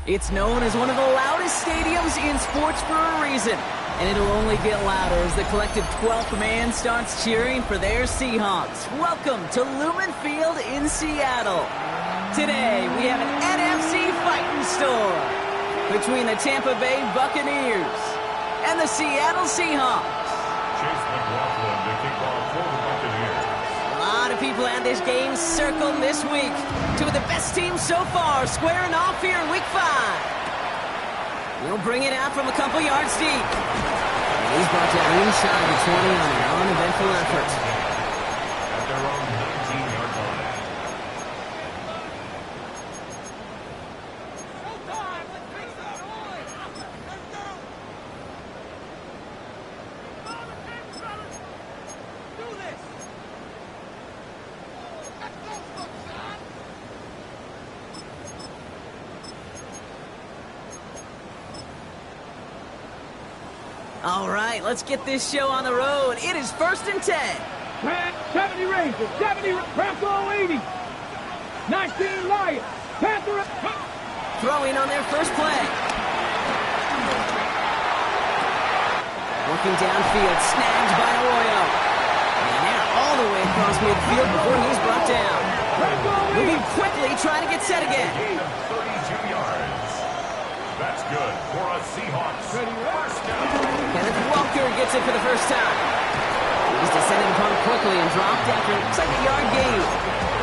It's known as one of the loudest stadiums in sports for a reason. And it'll only get louder as the collective 12th man starts cheering for their Seahawks. Welcome to Lumen Field in Seattle. Today, we have an NFC fighting storm between the Tampa Bay Buccaneers and the Seattle Seahawks. A lot of people had this game circled this week. Two of the best teams so far squaring off here in Week 5. We'll bring it out from a couple yards deep. And he's brought down inside the 20 on an uneventful effort. At their own 19-yard line. All right, let's get this show on the road. It is 1st and 10. 70 Rangers, 70 Bronco 80. 19 Lions, Panther. Throwing on their first play. Working downfield, snagged by Arroyo. And they're all the way across midfield before he's brought down. Moving quickly, trying to get set again. 32 yards. That's good for a Seahawks first down. Kenneth Walker gets it for the first time. He's descended upon quickly and dropped after looks like a yard gain.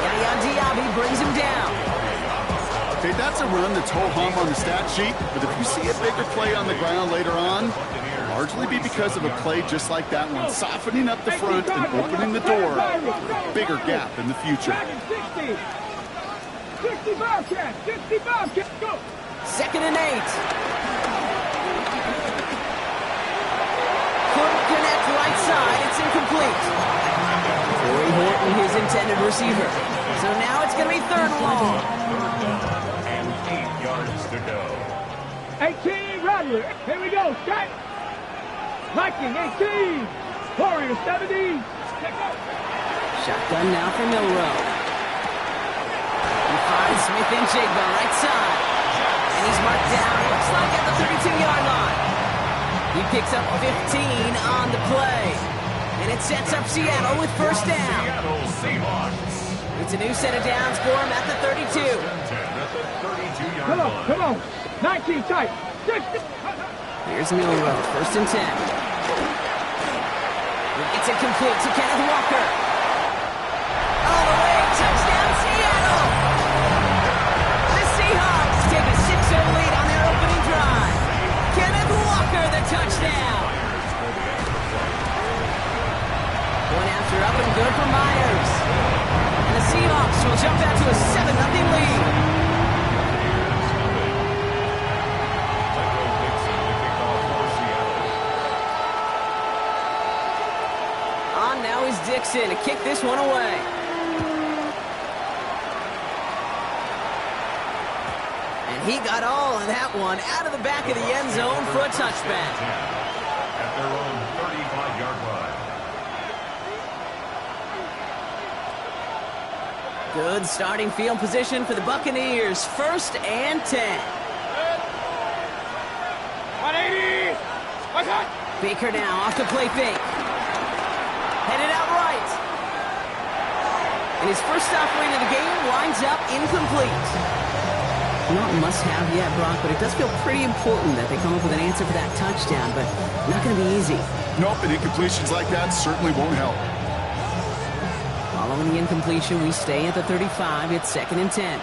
Yaya Diaby brings him down. Okay, that's a run that's ho-hum on the stat sheet, but if you see a bigger play on the ground later on, it'll largely be because of a play just like that one, softening up the front and opening the door for a bigger gap in the future. 60 Bobcats, 60 Bobcats, go! 2nd and 8. Couldn't connect right side. It's incomplete. Corey Horton, his intended receiver. So now it's going to be 3rd and long. And 8 yards to go. 18 Rattler, here we go, Scott. Viking 18, Warrior 70. Shotgun now for Milrow. He finds Smith and Jigba right side. And he's marked down, looks like at the 32-yard line. He picks up 15 on the play. And it sets up Seattle with first down. Seattle Seahawks. It's a new set of downs for him at the 32. At the 32-yard Come on, line. come on. 19 tight. 60. Here's Milrow, 1st and 10. It's incomplete to Kenneth Walker. All the way, touchdown Seattle! The Seahawks take a 6-0 lead on their opening drive. Kenneth Walker, the touchdown. One after up and good for Myers. And the Seahawks will jump out to a 7-0 lead. On now is Dixon to kick this one away. And he got all of that one out of the back of the end zone for a touchback. At their own 35-yard line. Good starting field position for the Buccaneers. 1st and 10. 180. Baker now off the play fake. Headed out right. And his first offering of the game winds up incomplete. Not a must-have yet, Brock, but it does feel pretty important that they come up with an answer for that touchdown, but not going to be easy. Nope, and incompletions like that certainly won't help. Following the incompletion, we stay at the 35. It's 2nd and 10.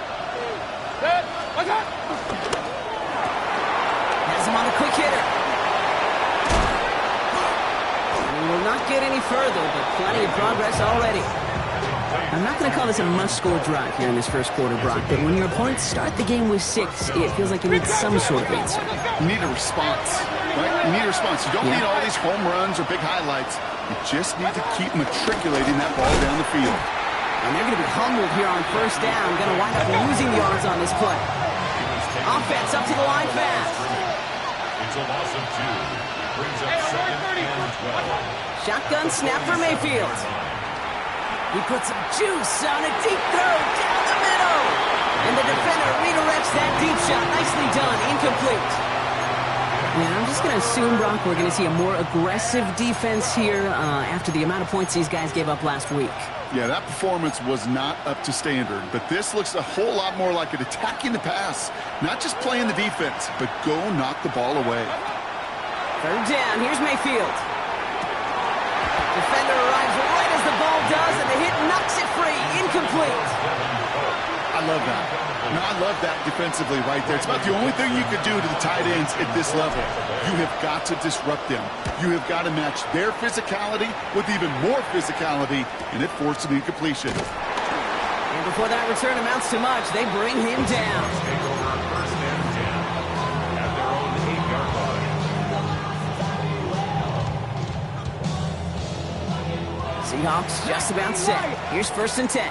Has him on a quick hitter. And he will not get any further, but plenty of progress already. I'm not going to call this a must-score drive here in this first quarter, Brock, but when your opponents start the game with 6, it feels like you need some sort of answer. You need a response, right? You need a response. You don't need all these home runs or big highlights. You just need to keep matriculating that ball down the field. And they're going to be humbled here on first down. Going to wind up losing yards on this play. Offense up to the line fast. It's a loss of 2. Brings up 2nd and 12. Shotgun snap for Mayfield. He puts some juice on a deep throw down the middle. And the defender redirects that deep shot. Nicely done. Incomplete. Yeah, I'm just going to assume, Brock, we're going to see a more aggressive defense here after the amount of points these guys gave up last week. Yeah, that performance was not up to standard, but this looks a whole lot more like it attacking the pass. Not just playing the defense, but go knock the ball away. Third down. Here's Mayfield. Defender arrives right as the ball does, and the hit knocks it free. Incomplete. I love that. No, I love that defensively right there. It's about the only thing you could do to the tight ends at this level. You have got to disrupt them. You have got to match their physicality with even more physicality, and it forced an incompletion. And before that return amounts to much, they bring him down. Take over first and 10 at their own 8-yard line. Seahawks just about set. Here's first and 10.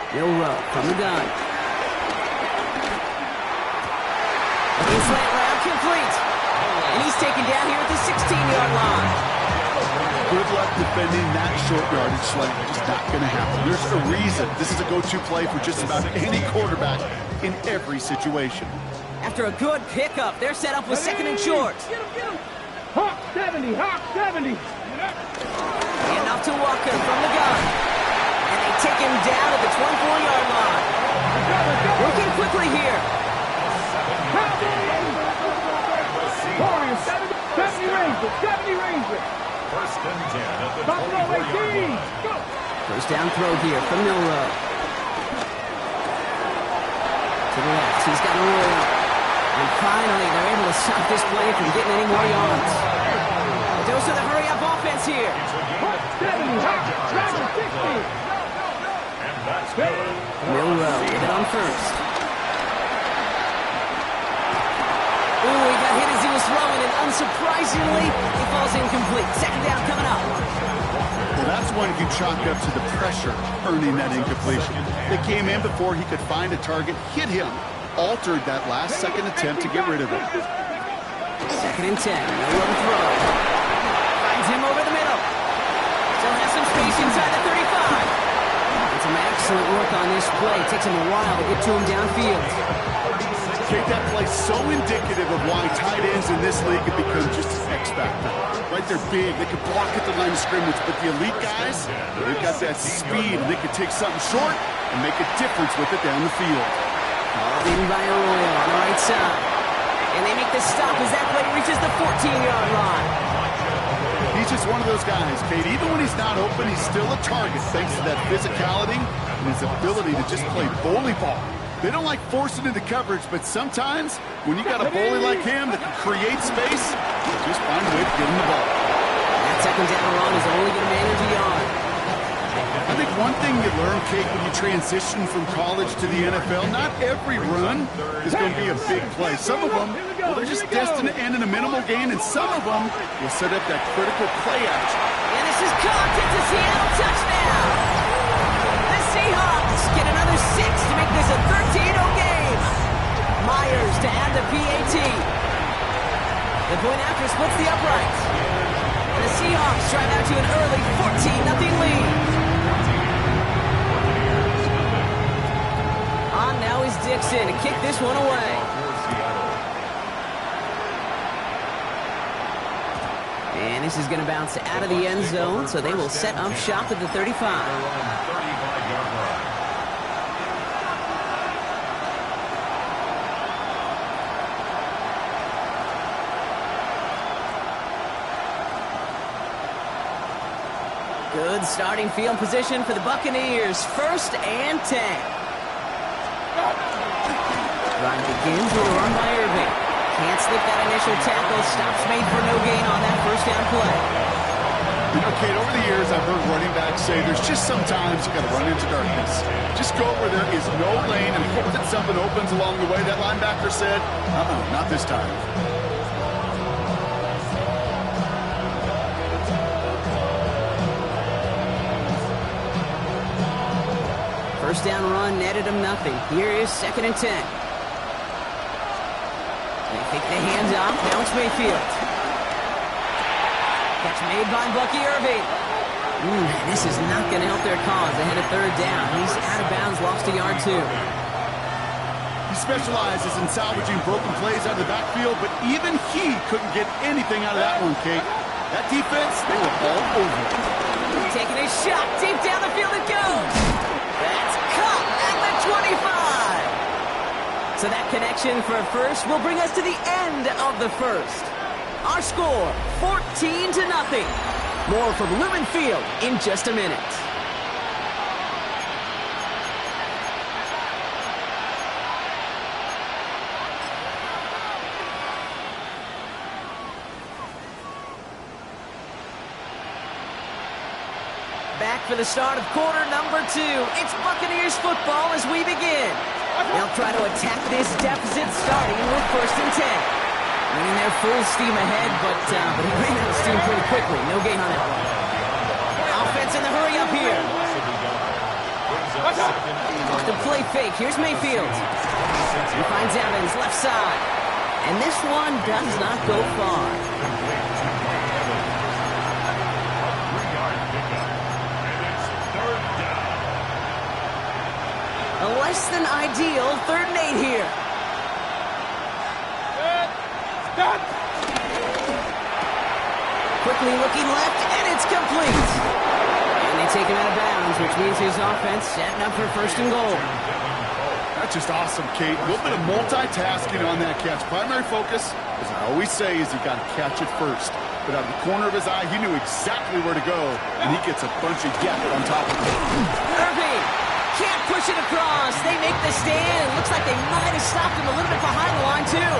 Bill Rowe from the gun. Looking slant route, complete. And he's taken down here at the 16-yard line. Good luck defending that short yardage slant. It's not going to happen. There's a reason this is a go-to play for just about any quarterback in every situation. After a good pickup, they're set up with second and short. Hawk 70, Hawk 70. And off to Walker from the gun. And they take him down at the 24-yard line. Working quickly here. Warriors 70 Rangers, 70 Rangers. First and 10 at the Buffalo 24-yard 18. line. Go. First down throw here from Milrow. To the left, he's got a roll. And finally, they're able to stop this play from getting any more yards. A dose of the hurry-up offense here. Hawk 70, Hawk 60. And that's good. Milrow with it on first. Ooh, he got hit as he was throwing, and unsurprisingly, he falls incomplete. Second down coming up. Well, that's one you chalk up to the pressure earning that incompletion. They came in before he could find a target, hit him, altered that last second attempt to get rid of it. Second and 10. Milrow to throw. Finds him over the middle. Still has some space inside the 35. And some excellent work on this play. Takes him a while to get to him downfield. Take that play so indicative of why tight ends in this league have become just an X factor. Right, they're big, they can block at the line of scrimmage, but the elite guys, they've got that speed, and they can take something short and make a difference with it down the field. Called in by Arroyo on the right side. And they make the stop as that play reaches the 14-yard line. He's just one of those guys, Kate. Even when he's not open, he's still a target thanks to that physicality and his ability to just play bully ball. They don't like forcing into coverage, but sometimes when you got a bully like him that can create space, you just find a way to get him the ball. That second down run is only going to manage a yard. I think one thing you learn, Kate, when you transition from college to the NFL, not every run is going to be a big play. Some of them, well, they're just destined to end in a minimal gain, and some of them will set up that critical play action. And this is caught. It's a Seattle touchdown. The Seahawks get another 6 to make this a 13-0 game. Myers to add the PAT. The point after splits the uprights. And the Seahawks drive out to an early 14-0 lead. On now is Dixon to kick this one away. And this is going to bounce out of the end zone, so they will set up shop at the 35. Good starting field position for the Buccaneers. First and 10. Run begins with a run by Irving. Can't slip that initial tackle. Stops made for no gain on that first down play. You know, Kate, over the years, I've heard running backs say there's just sometimes you got to run into darkness. Just go where there is no lane and hope that something opens along the way. That linebacker said, not this time. First down run netted him nothing. Here is second and 10. They take the hands off. Now it's Mayfield. Catch made by Bucky Irving. This is not going to help their cause ahead of third down. He's out of bounds, lost a yard too. He specializes in salvaging broken plays out of the backfield, but even he couldn't get anything out of that one, Kate. That defense, they were all over it. Taking a shot, deep down the field it goes. That's caught at the 25. So that connection for a first will bring us to the end of the first. Our score, 14-0. More from Lumen Field in just a minute. Back for the start of quarter number 2. It's Buccaneers football as we begin. They'll try to attack this deficit starting with 1st and 10. Running their full steam ahead, but he ran out of steam pretty quickly. No gain on that one. Offense in the hurry up here. The play fake. Here's Mayfield. He finds Evans, left side. And this one does not go far. A less than ideal 3rd and 8 here. Quickly looking left, and it's complete. And they take him out of bounds, which means his offense setting up for 1st and goal. That's just awesome, Kate. A little bit of multitasking on that catch. Primary focus, as I always say, is you got to catch it first. But out of the corner of his eye, he knew exactly where to go, and he gets a bunch of yak on top of it. Irving can't push it across. They make the stand. It looks like they might have stopped him a little bit behind the line, too.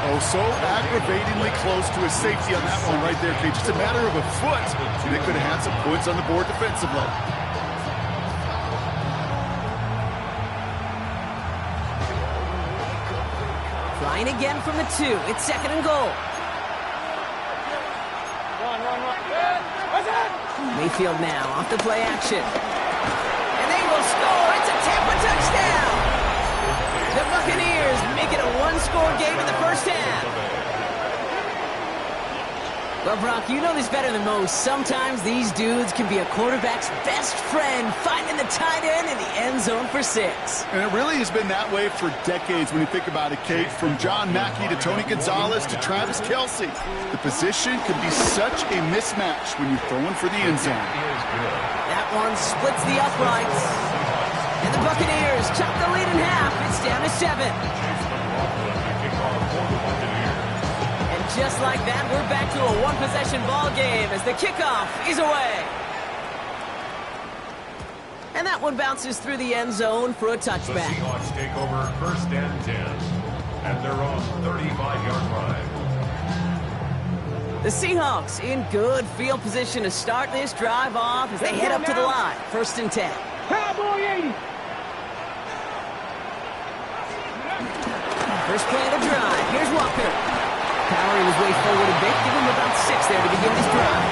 Oh, so aggravatingly close to his safety on that one right there, Kate. Just a matter of a foot, and they could have had some points on the board defensively. Trying again from the 2. It's 2nd and goal. Mayfield now off the play action. And they will score. It's a Tampa touchdown. The Buccaneers make it a one-score game in the first half. Well, Brock, you know this better than most. Sometimes these dudes can be a quarterback's best friend, finding the tight end in the end zone for 6. And it really has been that way for decades when you think about it, Kate. From John Mackey to Tony Gonzalez to Travis Kelce. The position can be such a mismatch when you're throwing for the end zone. That one splits the uprights. And the Buccaneers chop the lead in half. It's down to 7. And just like that, we're back to a one-possession ball game as the kickoff is away. And that one bounces through the end zone for a touchback. The Seahawks take over 1st and 10 at their own 35-yard line. The Seahawks in good field position to start this drive off as they head up to the line. 1st and 10. Cowboy 80. First play of the drive. Here's Walker. Powering his way forward a bit. Give him about 6 there to begin this drive.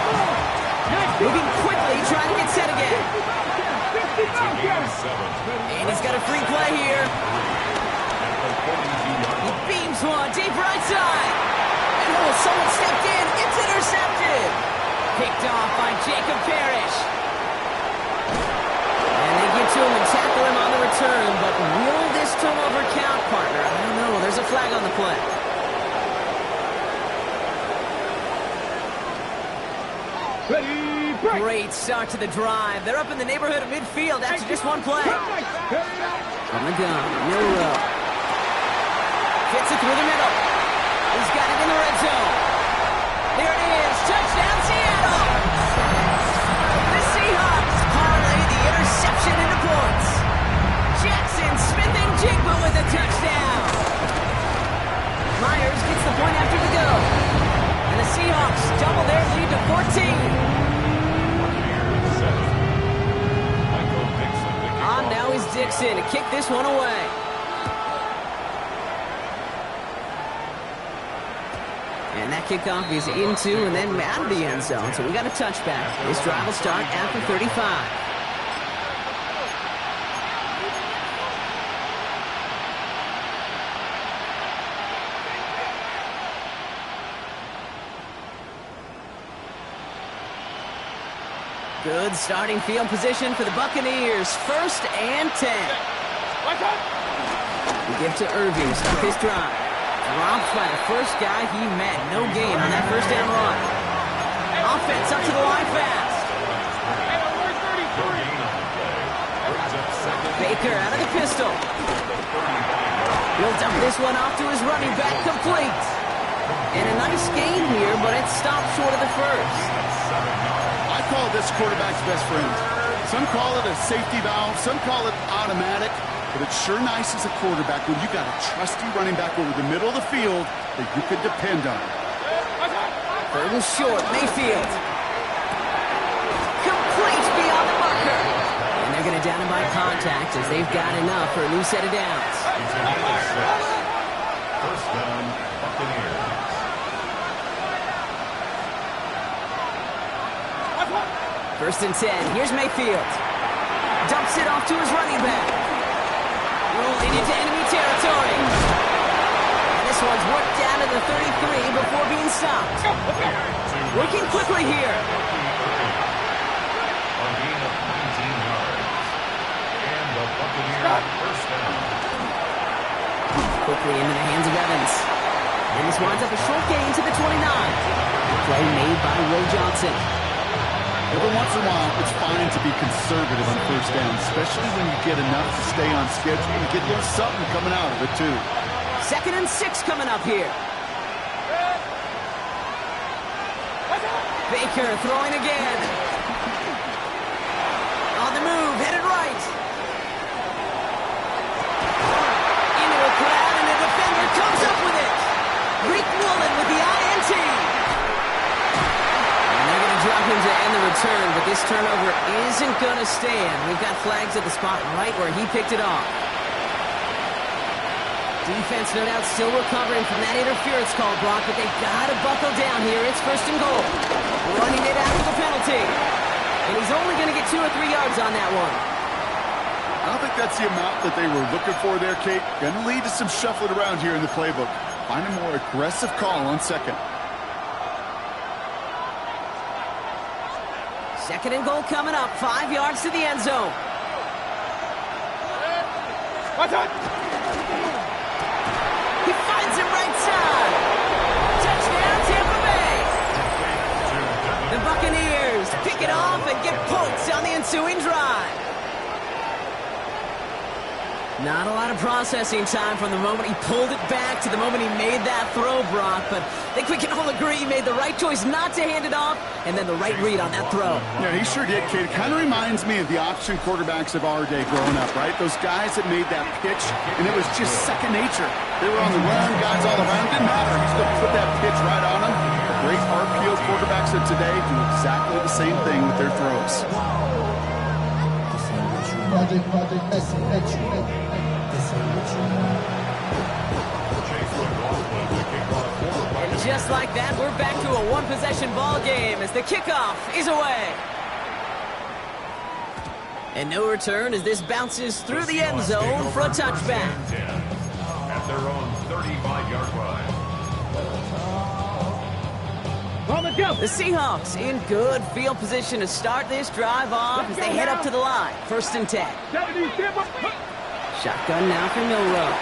Moving quickly, trying to get set again. And he's got a free play here. He beams one deep right side. And someone stepped in. It's intercepted. Picked off by Jacob Parrish. And they get to him and tackle him on the return. But will this turnover count, partner? I don't know. There's a flag on the play. Great start to the drive. They're up in the neighborhood of midfield after just one play. From the gun, Milrow. Fits it through the middle. He's got it in the red zone. There it is. Touchdown, Seattle. The Seahawks parlay the interception into points. Jackson Smith-Njigba with a touchdown. Myers gets the point after the go. And the Seahawks double their lead to 14. On now is Dixon to kick this one away. And that kickoff is into and then out of the end zone. So we got a touchback. This drive will start after 35. Good starting field position for the Buccaneers. 1st and 10. We give to Irving to start this drive. Dropped by the first guy he met. No gain on that first down run. Offense up to the line fast. Baker out of the pistol. He'll dump this one off to his running back, complete. And a nice gain here, but it stopped short of the first. I call this quarterback's best friend. Some call it a safety valve, some call it automatic, but it's sure nice as a quarterback when you got a trusty running back over the middle of the field that you could depend on. 3rd and short, Mayfield. Complete beyond the marker. And they're going to down him by contact as they've got enough for a new set of downs. 1st down, Buccaneers. 1st and 10. Here's Mayfield. Dumps it off to his running back. Rolling into enemy territory. And this one's worked down to the 33 before being stopped. Working quickly here. A gain of 19 yards. And the Buccaneers 1st down. Quickly into the hands of Evans. And this winds up a short gain to the 29. The play made by Will Johnson. Every once in a while, it's fine to be conservative on 1st down, especially when you get enough to stay on schedule and get a little something coming out of it, too. 2nd and 6 coming up here. Baker throwing again. On the move, headed right. Into a crowd, and the defender comes up with it. Rick Woolen with the INT. And they're going to drop him to end the return, but this turnover isn't going to stand. We've got flags at the spot right where he picked it off. Defense, no doubt, still recovering from that interference call, Brock, but they've got to buckle down here. It's 1st and goal. Running it after the penalty. And he's only going to get 2 or 3 yards on that one. I don't think that's the amount that they were looking for there, Kate. Going to lead to some shuffling around here in the playbook. Find a more aggressive call on 2nd. 2nd and goal coming up. 5 yards to the end zone. He finds him right side. Touchdown, Tampa Bay. The Buccaneers pick it off and get points on the ensuing drive. Not a lot of processing time from the moment he pulled it back to the moment he made that throw, Brock. But I think we can all agree he made the right choice not to hand it off, and then the right read on that throw. Yeah, he sure did, Kate. It kind of reminds me of the option quarterbacks of our day growing up, right? Those guys that made that pitch, and it was just second nature. They were on the run, guys all around. Didn't matter. He's going to put that pitch right on them. The great RPO quarterbacks of today do exactly the same thing with their throws. Just like that, we're back to a one-possession ball game as the kickoff is away. And no return as this bounces through the end zone for a touchback. At their own 35-yard line. The Seahawks in good field position to start this drive off as they head up to the line. 1st and 10. Shotgun now for Milrow.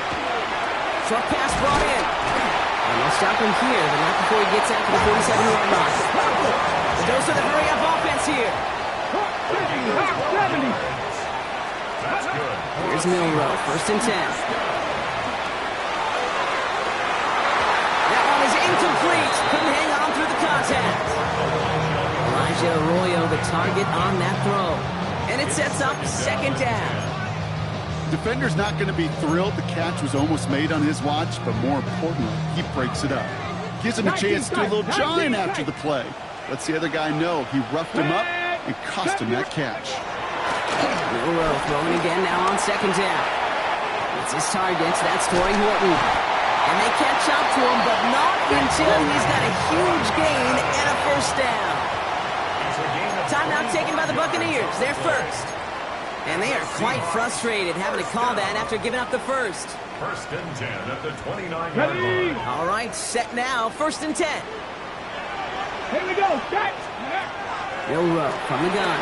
Short pass brought in. And they'll stop him here, but not before he gets out to the 47-yard line. The dose of the hurry-up offense here. That's good. Here's Milrow, 1st and 10. That one is incomplete. Couldn't hang on through the contact. Elijah Arroyo, the target on that throw. And it sets up 2nd down. Defender's not going to be thrilled the catch was almost made on his watch, but more importantly, he breaks it up. Gives him a chance to do a little jawing after the play. Lets the other guy know he roughed him up and cost him that catch. Milrow throwing again now on 2nd down. It's his target, that's Torrey Horton. And they catch up to him, but not until he's got a huge gain and a 1st down. Timeout taken by the Buccaneers, their 1st. And they are quite frustrated having to call that after giving up the 1st. 1st and 10 at the 29-yard line. All right, set now, 1st and 10. Here we go, set. Milroe from the gun.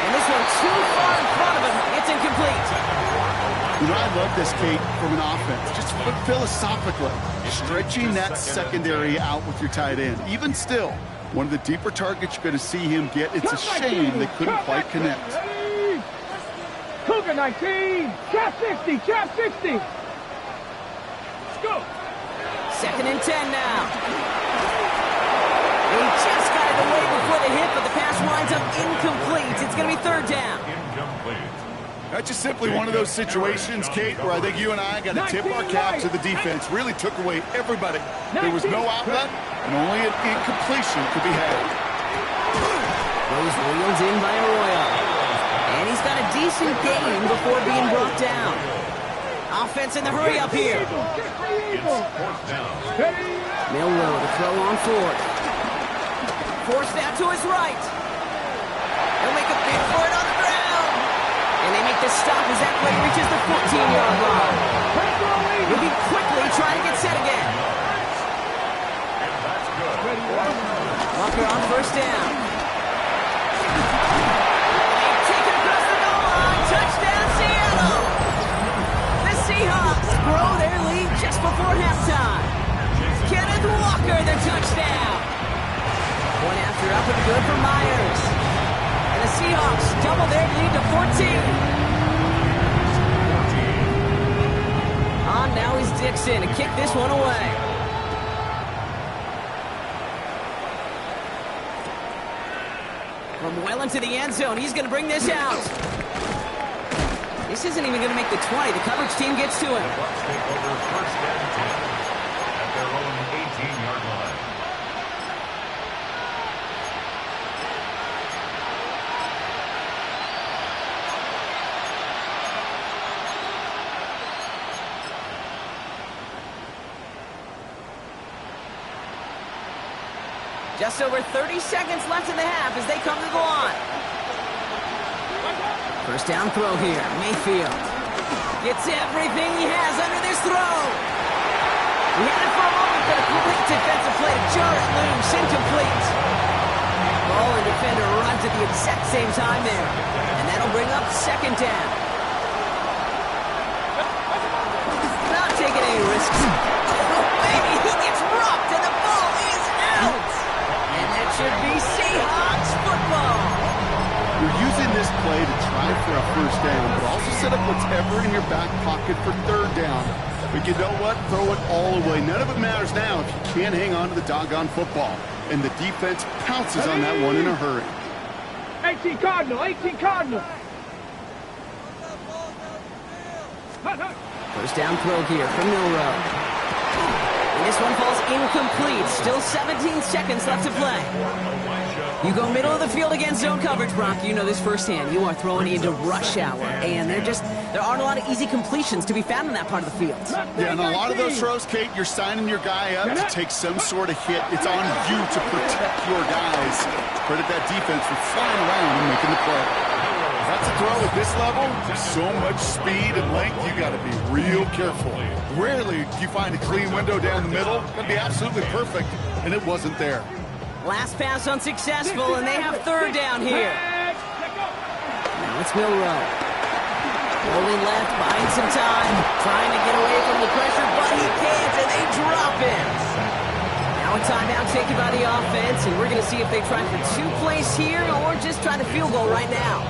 And this one too far in front of him. It's incomplete. You know, I love this, Kate, from an offense. Just philosophically, stretching that secondary out with your tight end. Even still, one of the deeper targets you're going to see him get. It's a shame they couldn't quite connect. Cougar 19, trap 60, trap 60. Let's go. 2nd and 10 now. He just got it away before the hit, but the pass winds up incomplete. It's going to be 3rd down. Incomplete. That's just simply one of those situations, Kate, where I think you and I got to tip our cap to the defense. Really took away everybody. There was no outlet, and only an incompletion could be had. Goes wheels in by Arroyo. And he's got a decent gain before being brought down. Offense in the hurry up here. It's 4th down. Milroe to throw on 4th. Forced out to his right. He'll make a bid for it on the ground. And they make the stop as that play reaches the 14-yard line. He'll be quickly trying to get set again. And that's good. Walker on 1st down. Take it across the goal line. Touchdown, Seattle. The Seahawks grow their lead just before halftime. Kenneth Walker, the touchdown. One after up and good for Myers. And the Seahawks double their lead to 14. On now is Dixon to kick this one away. From well into the end zone, he's going to bring this out. This isn't even going to make the 20. The coverage team gets to him. Bucks take over 1st and 10 at their own 18-yard line. Just over 30 seconds left in the half as they come to the line. 1st down throw here. Mayfield gets everything he has under this throw. He had it for a moment, but a great defensive play to jar it loose. Incomplete. Ball and defender arrives at the exact same time there. And that'll bring up 2nd down. Not taking any risks. Oh, baby, he gets rocked and the ball is out. And that should be Seahawks football. You're using this play to try for a 1st down, but also set up whatever in your back pocket for 3rd down. But you know what? Throw it all away. None of it matters now if you can't hang on to the doggone football. And the defense pounces on that one in a hurry. 18 Cardinal, 18 Cardinal. 1st down throw here from Milroe. And this one falls incomplete. Still 17 seconds left to play. You go middle of the field against zone coverage, Brock. You know this firsthand. You are throwing into rush hour. And there aren't a lot of easy completions to be found in that part of the field. Yeah, and a lot of those throws, Kate, you're signing your guy up to take some sort of hit. It's on you to protect your guys. Credit that defense for flying around and making the play. That's a throw at this level. There's so much speed and length, you got to be real careful. Rarely do you find a clean window down the middle. Got to be absolutely perfect, and it wasn't there. Last pass unsuccessful, and they have 3rd down here. Now it's Milroe. Rolling left, buying some time, trying to get away from the pressure, but he can't, and they drop him. Now a timeout taken by the offense, and we're going to see if they try for 2 plays here or just try to field goal right now.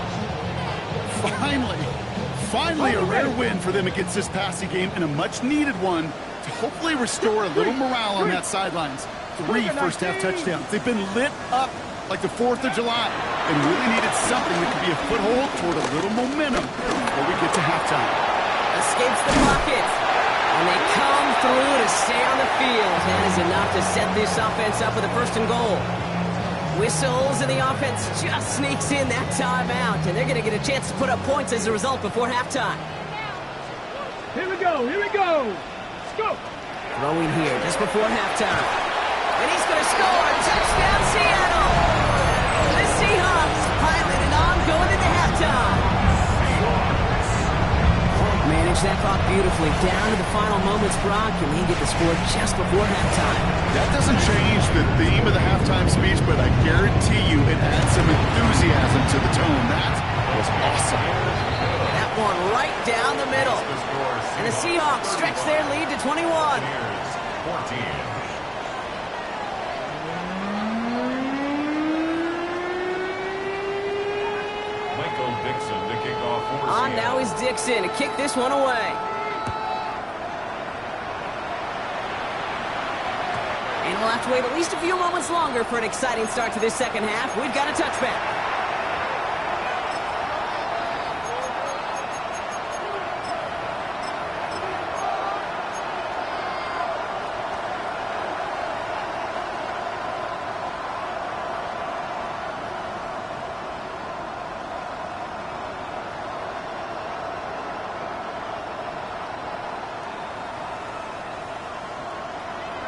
Finally a rare win for them against this passing game, and a much-needed one to hopefully restore a little morale on that sidelines. 3 first-half touchdowns. They've been lit up like the 4th of July and really needed something that could be a foothold toward a little momentum before we get to halftime. Escapes the pocket, and they come through to stay on the field. That is enough to set this offense up with a 1st and goal. Whistles, and the offense just sneaks in that timeout, and they're going to get a chance to put up points as a result before halftime. Here we go, here we go. Let's go. Throwing here just before halftime. And he's going to score. Touchdown, Seattle. The Seahawks piling it on going into halftime. Managed that clock beautifully. Down to the final moments, Brock, and they get the score just before halftime. That doesn't change the theme of the halftime speech, but I guarantee you it adds some enthusiasm to the tone. That was awesome. That one right down the middle. And the Seahawks stretch their lead to 21. 14. Dixon to kick off for on now is Dixon to kick this one away. And we'll have to wait at least a few moments longer for an exciting start to this second half. We've got a touchback.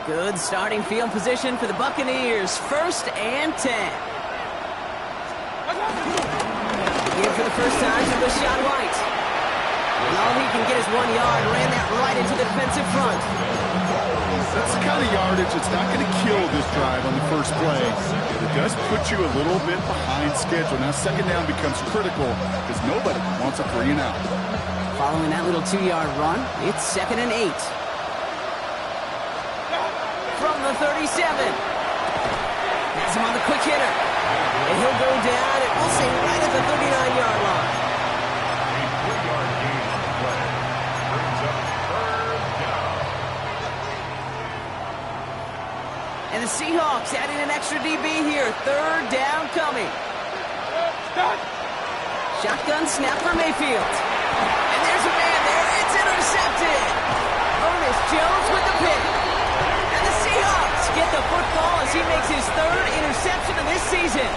Good starting field position for the Buccaneers. 1st and 10. Here for the first time to Rashad White. And all he can get is 1 yard. Ran that right into the defensive front. That's the kind of yardage that's not going to kill this drive on the first play. It does put you a little bit behind schedule. Now second down becomes critical because nobody wants a 3 and out. Following that little 2-yard run, it's 2nd and 8. From the 37. Has him on the quick hitter. And he'll go down, and we'll say right at the 39-yard line. A 3-yard gain on the play. Brings up 3rd down. And the Seahawks adding an extra DB here. 3rd down coming. Shotgun snap for Mayfield. And there's a man there. It's intercepted. Ernest Jones with the pick. Get the football as he makes his 3rd interception of this season.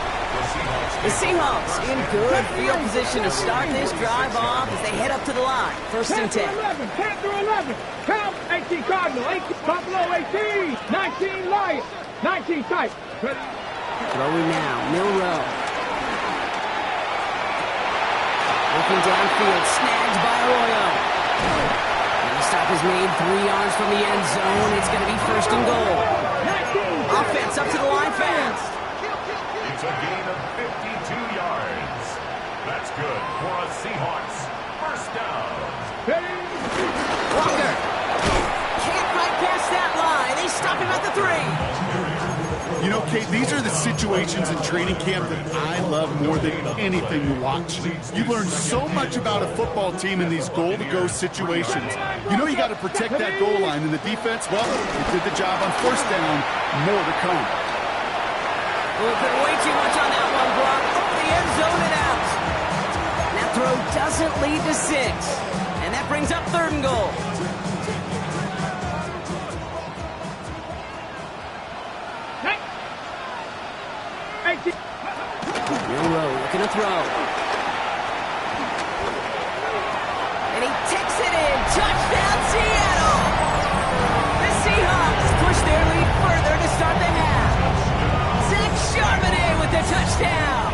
The Seahawks in good field position to start this drive off as they head up to the line. 1st and 10. 10 through 11. Count 18 Cardinal, 18 Buffalo, 18, 19 Lions, 19 Titans. Throwing now, Milrow. Looking downfield, snagged by Arroyo. And the stop is made 3 yards from the end zone. It's going to be 1st and goal. Offense up to the line fast. It's a gain of 52 yards. That's good for a Seahawks 1st down. Walker can't right past that line. They stop him at the 3. You know, Kate, these are the situations in training camp that I love more than anything to watch. You learn so much about a football team in these goal-to-go situations. You know you got to protect that goal line, and the defense, well, they did the job on 1st down. More to come. We'll put way too much on that one, Brock. Over the end zone and out. That throw doesn't lead to 6. And that brings up 3rd and goal. Milrow looking to throw. And he takes it in. Touchdown, Seattle! The Seahawks push their lead further to start the half. Zach Charbonnet with the touchdown.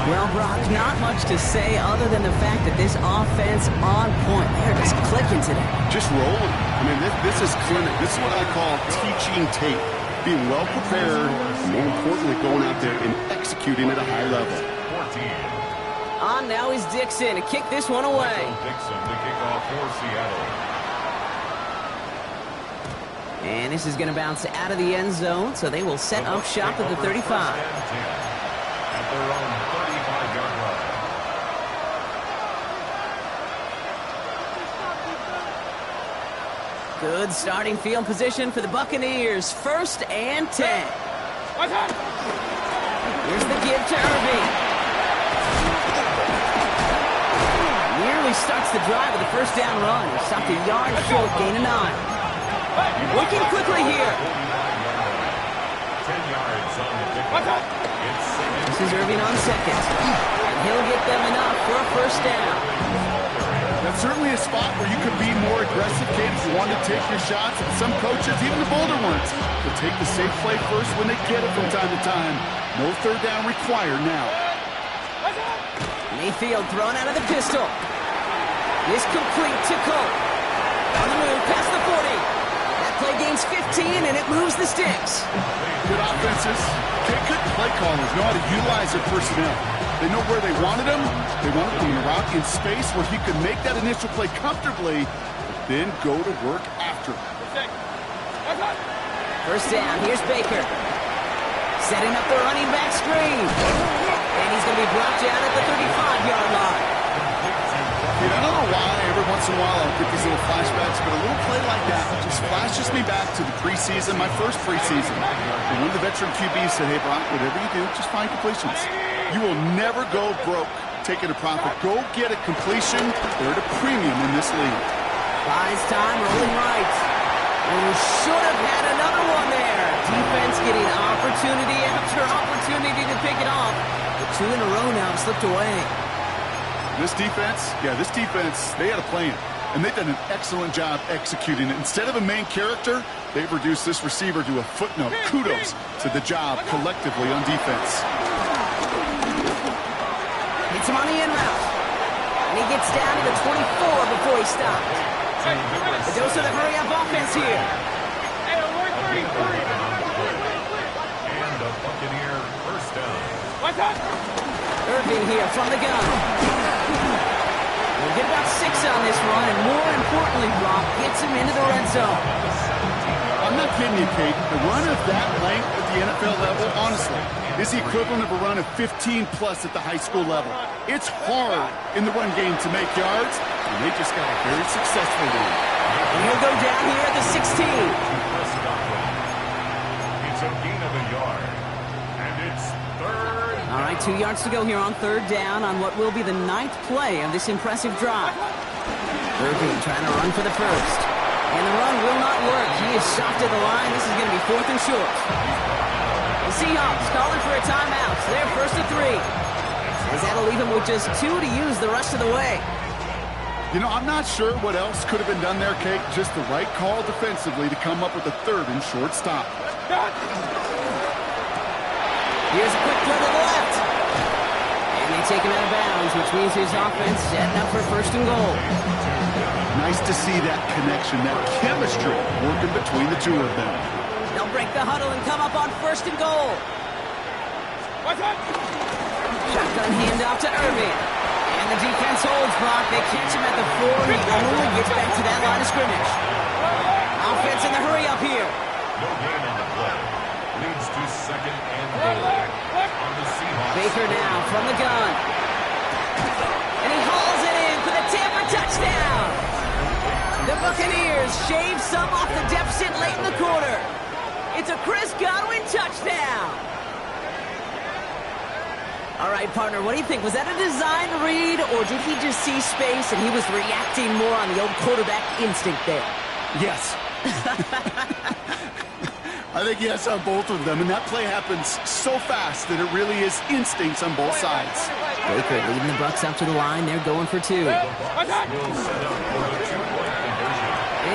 Well, Brock, not much to say other than the fact that this offense on point. They're just clicking today. Just rolling. I mean, this is clinic. This is what I call teaching tape. Being well prepared, and more importantly, going out there and executing at a high level. 14. On now is Dixon to kick this one away. Dixon to kick off for Seattle. And this is going to bounce out of the end zone, so they will set up shop at the 35. At their own 35-yard line. Good starting field position for the Buccaneers. 1st and 10. Here's the give to Irving. Nearly starts the drive with a 1st down run. He stopped a yard short, gain of 9. Looking quickly here. 10 yards on the pickup. This is Irving on 2nd. And he'll get them enough for a 1st down. That's certainly a spot where you could be more aggressive, Kate, if you want to take your shots. And some coaches, even the bolder ones, will take the safe play first when they get it from time to time. No 3rd down required now. Mayfield thrown out of the pistol. Is complete to Cole. On the move, past the 40. That play gains 15, and it moves the sticks. Good offenses. Good play callers know how to utilize their personnel. They know where they wanted him. They wanted him in a route in space where he could make that initial play comfortably, but then go to work after. First down, here's Baker. Setting up the running back screen. And he's going to be brought down at the 35-yard line. I don't know why every once in a while I'll get these little flashbacks, but a little play like that just flashes me back to the preseason, my first preseason. And one of the veteran QBs said, hey, Brock, whatever you do, just find completions. You will never go broke taking a profit. Go get a completion. They're at a premium in this league. Buys time, rolling right. And we should have had another one there. Defense getting opportunity after opportunity to pick it off. The two in a row now have slipped away. This defense, they had a plan. And they've done an excellent job executing it. Instead of a main character, they've reduced this receiver to a footnote. Kudos to the job collectively on defense. Hits him on the in route. And he gets down to the 24 before he stopped. A dose of the hurry-up offense here. And the Buccaneer first down. Irving here from the gun. We'll get about 6 on this run, and more importantly, Brock gets him into the red zone. I'm not kidding you, Kate. The run of that length at the NFL level, honestly, is the equivalent of a run of 15-plus at the high school level. It's hard in the run game to make yards, and they just got a very successful one. And he'll go down here at the 16. It's a gain of a yard, and it's third. All right, 2 yards to go here on third down on what will be the 9th play of this impressive drive. Irving trying to run for the first. And the run will not work. He is shot to the line. This is going to be 4th and short. The Seahawks calling for a timeout. So they're 1st and 3. As that'll leave him with just 2 to use the rest of the way. You know, I'm not sure what else could have been done there, Kate. Just the right call defensively to come up with a 3rd and short stop. Here's a quick throw to the left. And they take him out of bounds, which means his offense setting up for 1st and goal. Nice to see that connection, that chemistry working between the two of them. They'll break the huddle and come up on 1st and goal. Shotgun handoff to Irving. And the defense holds, Brock. They catch him at the 4, and he only gets back to that line of scrimmage. Offense in the hurry up here. No gain on the play. Leads to 2nd and goal on the Seahawks. Baker now from the gun. And he hauls it in for the Tampa touchdown. The Buccaneers shave some off the deficit late in the quarter. It's a Chris Godwin touchdown. All right, partner, what do you think? Was that a design read, or did he just see space and he was reacting more on the old quarterback instinct there? Yes. I think yes on both of them, and that play happens so fast that it really is instincts on both sides. Baker leading the Bucs up to the line. They're going for 2. And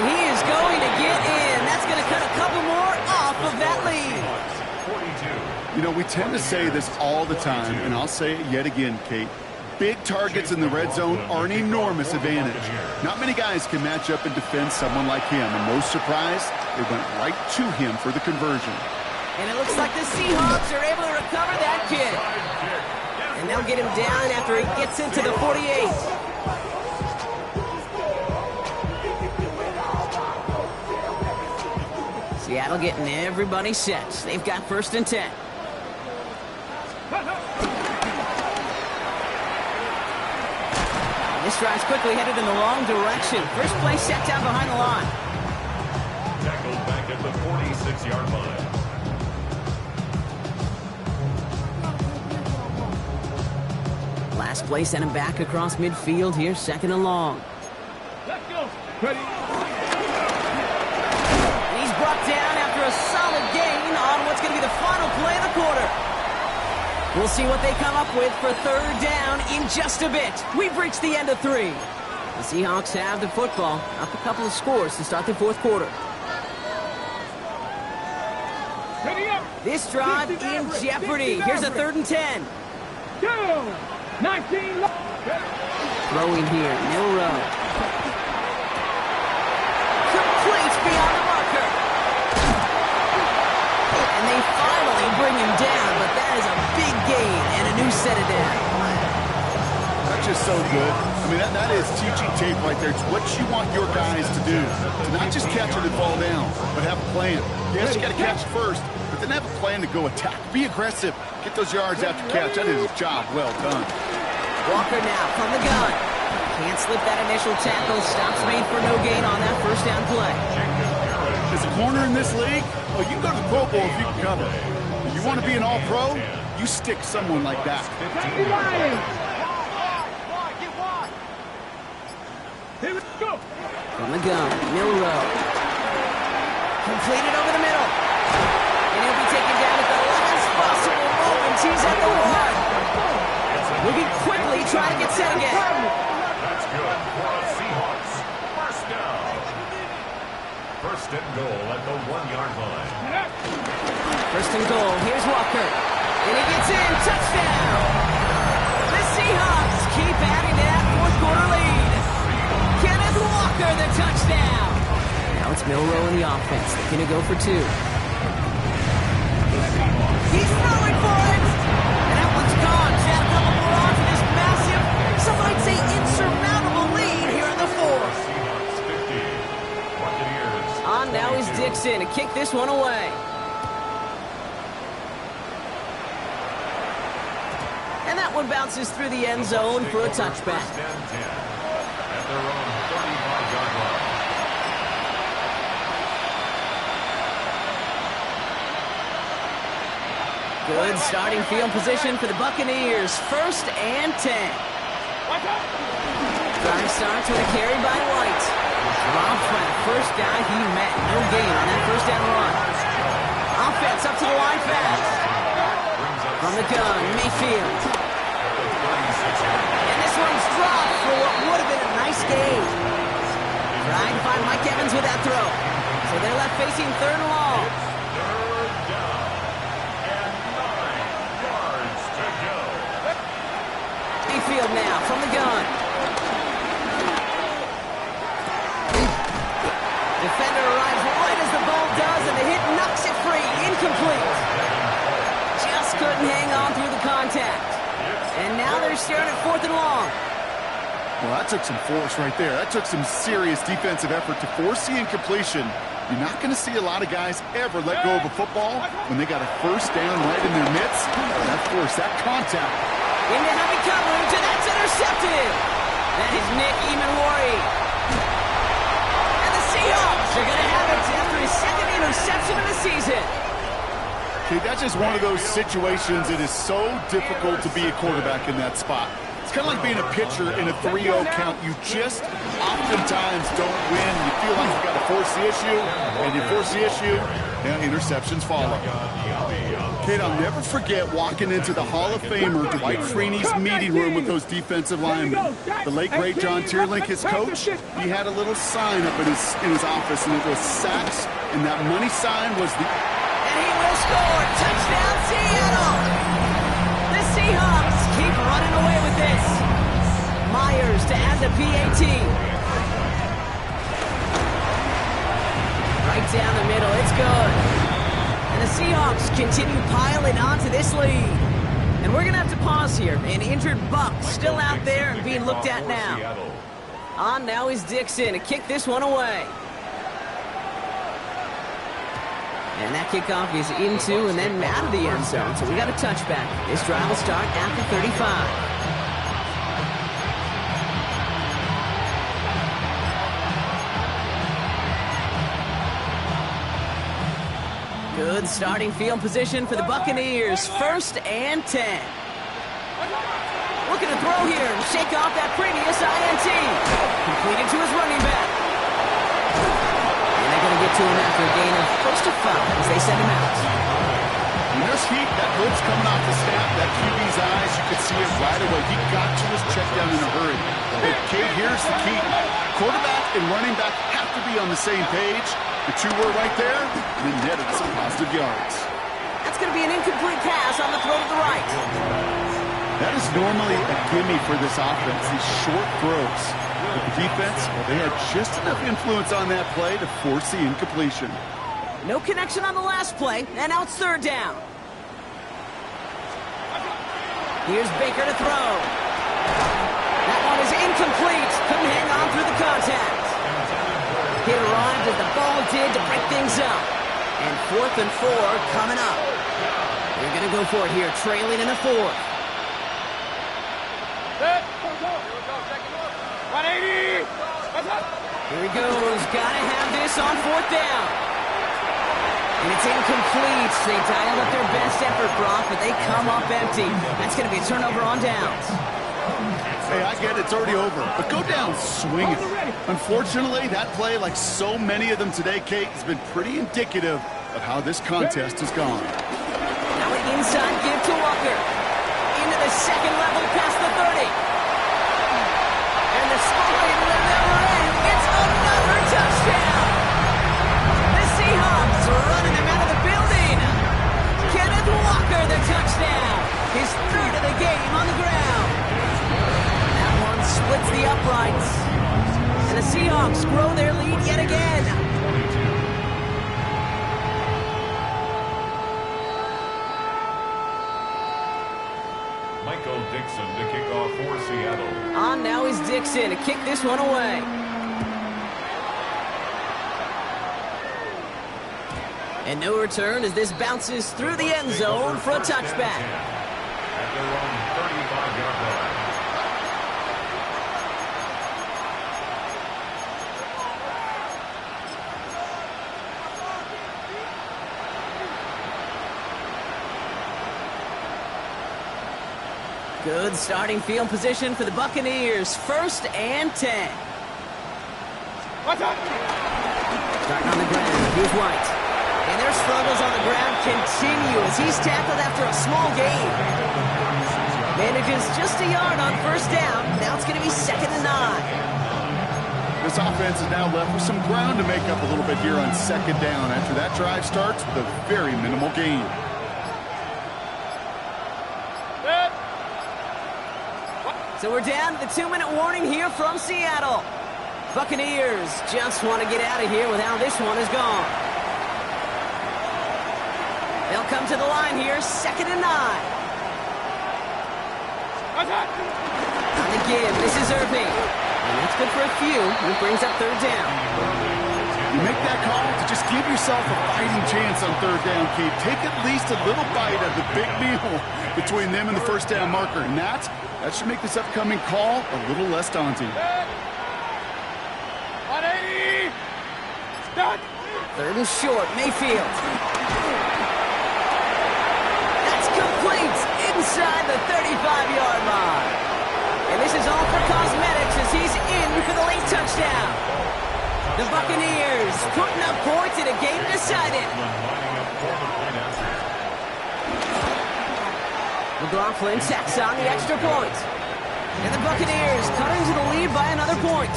he is going to get in. That's going to cut a couple more off of that lead. You know, we tend to say this all the time, and I'll say it yet again, Kate. Big targets in the red zone are an enormous advantage. Not many guys can match up and defend someone like him, and no surprise, they went right to him for the conversion. And it looks like the Seahawks are able to recover that kick. And they'll get him down after he gets into the 48. Seattle getting everybody set. They've got 1st and 10. This drive's quickly headed in the wrong direction. First play set down behind the line. Tackled back at the 46-yard line. Last play sent him back across midfield here, 2nd and long. Let's go. Ready. And he's brought down after a solid gain on what's going to be the final play of the quarter. We'll see what they come up with for 3rd down in just a bit. We've reached the end of 3. The Seahawks have the football. Up a couple of scores to start the 4th quarter. Ready up. This drive in jeopardy. Here's a 3rd and 10. Go. 19 light. Throwing here, Milrow. Complete beyond the marker. And they finally bring him down, but that is a big gain and a new set of down. That's just so good. I mean, that is teaching tape right there. It's what you want your guys to do. To not just catch it and fall down, but have a plan. Yes, you got to catch it first, but then have a plan to go attack. Be aggressive. Get those yards after catch. That is a job well done. Walker now from the gun. Can't slip that initial tackle. Stops made for no gain on that first down play. As a corner in this league, well, you can go to the Pro Bowl if you can cover. If you want to be an all-pro, you stick someone like that. Here we go. From the gun, Milrow. Completed over the middle. And he'll be taken down at the last possible moment. He's at the 1. Moving quickly, trying to get set again. That's good for the Seahawks. First down. First and goal at the 1-yard line. First and goal. Here's Walker. And he gets in. Touchdown. The Seahawks keep adding to that fourth quarter lead. Kenneth Walker, the touchdown. Now it's Milrow in the offense. They're going to go for 2. He's throwing for it. And that one's gone. Chad, a couple more on for this massive, some might say insurmountable lead here in the 4th. On now is Dixon to kick this one away. And that one bounces through the end zone for a touchback. At their own 35-yard line. Good starting field position for the Buccaneers. First and 10. Drive starts with a carry by White. Dropped by the first guy he met. No gain on that first down run. Offense up to the line fast. From the gun, Mayfield. And this one's dropped for what would have been a nice gain. Trying to find Mike Evans with that throw. So they're left facing 3rd and long. Mayfield now from the gun. Defender arrives right as the ball does, and the hit knocks it free. Incomplete. Just couldn't hang on through the contact. And now they're staring at 4th and long. Well, that took some force right there. That took some serious defensive effort to force the incompletion. You're not going to see a lot of guys ever let go of a football when they got a first down right in their midst. That force, that contact. Into heavy coverage, and that's intercepted. That is Nick Emanwari. And the Seahawks are going to have it after his 2nd interception of the season. Okay, that's just one of those situations. It is so difficult to be a quarterback in that spot. It's kind of like being a pitcher in a 3-0 count. You just oftentimes don't win. You feel like you got to force the issue, and you force the issue, and interceptions follow. Kate, I'll never forget walking into the Hall of Famer Dwight Freeney's meeting room with those defensive linemen. The late, great John Tierlink, his coach, he had a little sign up in his office, and it was sacks, and that money sign was the... And he will score! Touchdown, Seattle! The Seahawks keep running away with this. Myers to add the PAT. Right down the middle, it's good. And the Seahawks continue piling onto this lead. And we're going to have to pause here. An injured Buck still out there and being looked at now. On now is Dixon to kick this one away. And that kickoff is into and then out of the end zone. So we got a touchback. This drive will start after 35. Good starting field position for the Buccaneers. First and 10. Looking to throw here and shake off that previous INT. Completed to his running back. And they're going to get to him after a gain of close to 5 as they send him out. And there's heat. That blitz coming off the snap. That QB's eyes, you could see it right away. He got to his check down in a hurry. Hey, Kate, here's the key. Quarterback and running back have to be on the same page. The two were right there, and then netted some positive yards. That's going to be an incomplete pass on the throw to the right. That is normally a gimme for this offense, these short throws. But the defense, well, they had just enough influence on that play to force the incompletion. No connection on the last play, and now it's third down. Here's Baker to throw. That one is incomplete. Couldn't hang on through the contact. Hit arrived as the ball did to break things up. And 4th and 4 coming up. They're going to go for it here, trailing in the 4th. 180! Here he goes. Gotta have this on 4th down. And it's incomplete. They dialed up their best effort, Brock, but they come up empty. That's going to be a turnover on downs. Hey, I get it. It's already over. But go down swinging. Unfortunately, that play, like so many of them today, Kate, has been pretty indicative of how this contest has gone. Now an inside give to Walker. Into the second level past the 30. And the scoring will never end. It's another touchdown. The Seahawks running them out of the building. Kenneth Walker, the touchdown. His 3rd of the game on the ground. That one splits the uprights. And the Seahawks grow their lead yet again. Michael Dixon to kick off for Seattle. On now is Dixon to kick this one away. And no return as this bounces through the end zone for a touchback. At their own 35-yard line. Good starting field position for the Buccaneers. 1st and 10. Starting on the ground, here's White. And their struggles on the ground continue as he's tackled after a small gain. Manages just a yard on 1st down. Now it's going to be 2nd and 9. This offense is now left with some ground to make up a little bit here on 2nd down after that drive starts with a very minimal gain. So we're down to the 2-minute warning here from Seattle. Buccaneers just want to get out of here with how this one is gone. They'll come to the line here, 2nd and 9. On the give, this is Irving. And that's good for a few. It brings up 3rd down. You make that call to just give yourself a fighting chance on 3rd down, Keith. Take at least a little bite of the big meal between them and the 1st down marker. And that should make this upcoming call a little less daunting. 180! Start! 3rd and short, Mayfield. That's complete inside the 35-yard line. And this is all for cosmetics as he's in for the late touchdown. The Buccaneers putting up points in a game decided. McLaughlin tacks on the extra point. And the Buccaneers cutting to the lead by another point.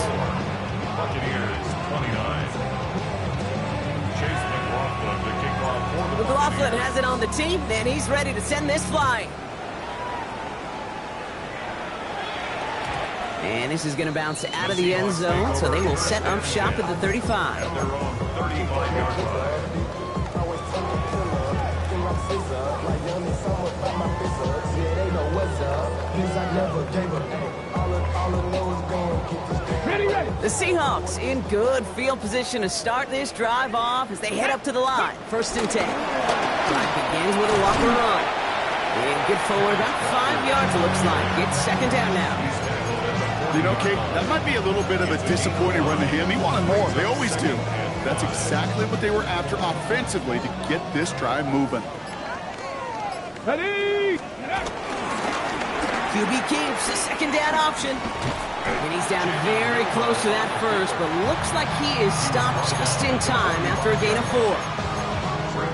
Buccaneers 29. Chase McLaughlin to kick off for the McLaughlin has it on the team, and he's ready to send this flying. And this is going to bounce out of the end zone, so they will set up shop at the 35. At their own 35-yard line. The Seahawks in good field position to start this drive off as they head up to the line. 1st and 10. Drive begins with a Walker run. And good forward, about 5 yards it looks like. It's 2nd down now. You know, Kate, that might be a little bit of a disappointing run to him. He wanted more. They always do. That's exactly what they were after offensively to get this drive moving. Ready! QB keeps the 2nd down option. And he's down very close to that 1st, but looks like he is stopped just in time after a gain of 4.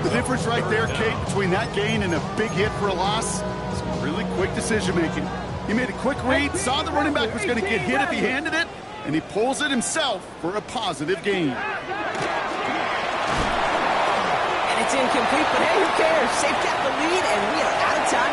The difference right there, Kate, between that gain and a big hit for a loss, some really quick decision-making. He made a quick read, saw the running back was going to get hit if he handed it, and he pulls it himself for a positive gain. And it's incomplete, but hey, who cares? Safe kept the lead, and we are out of time.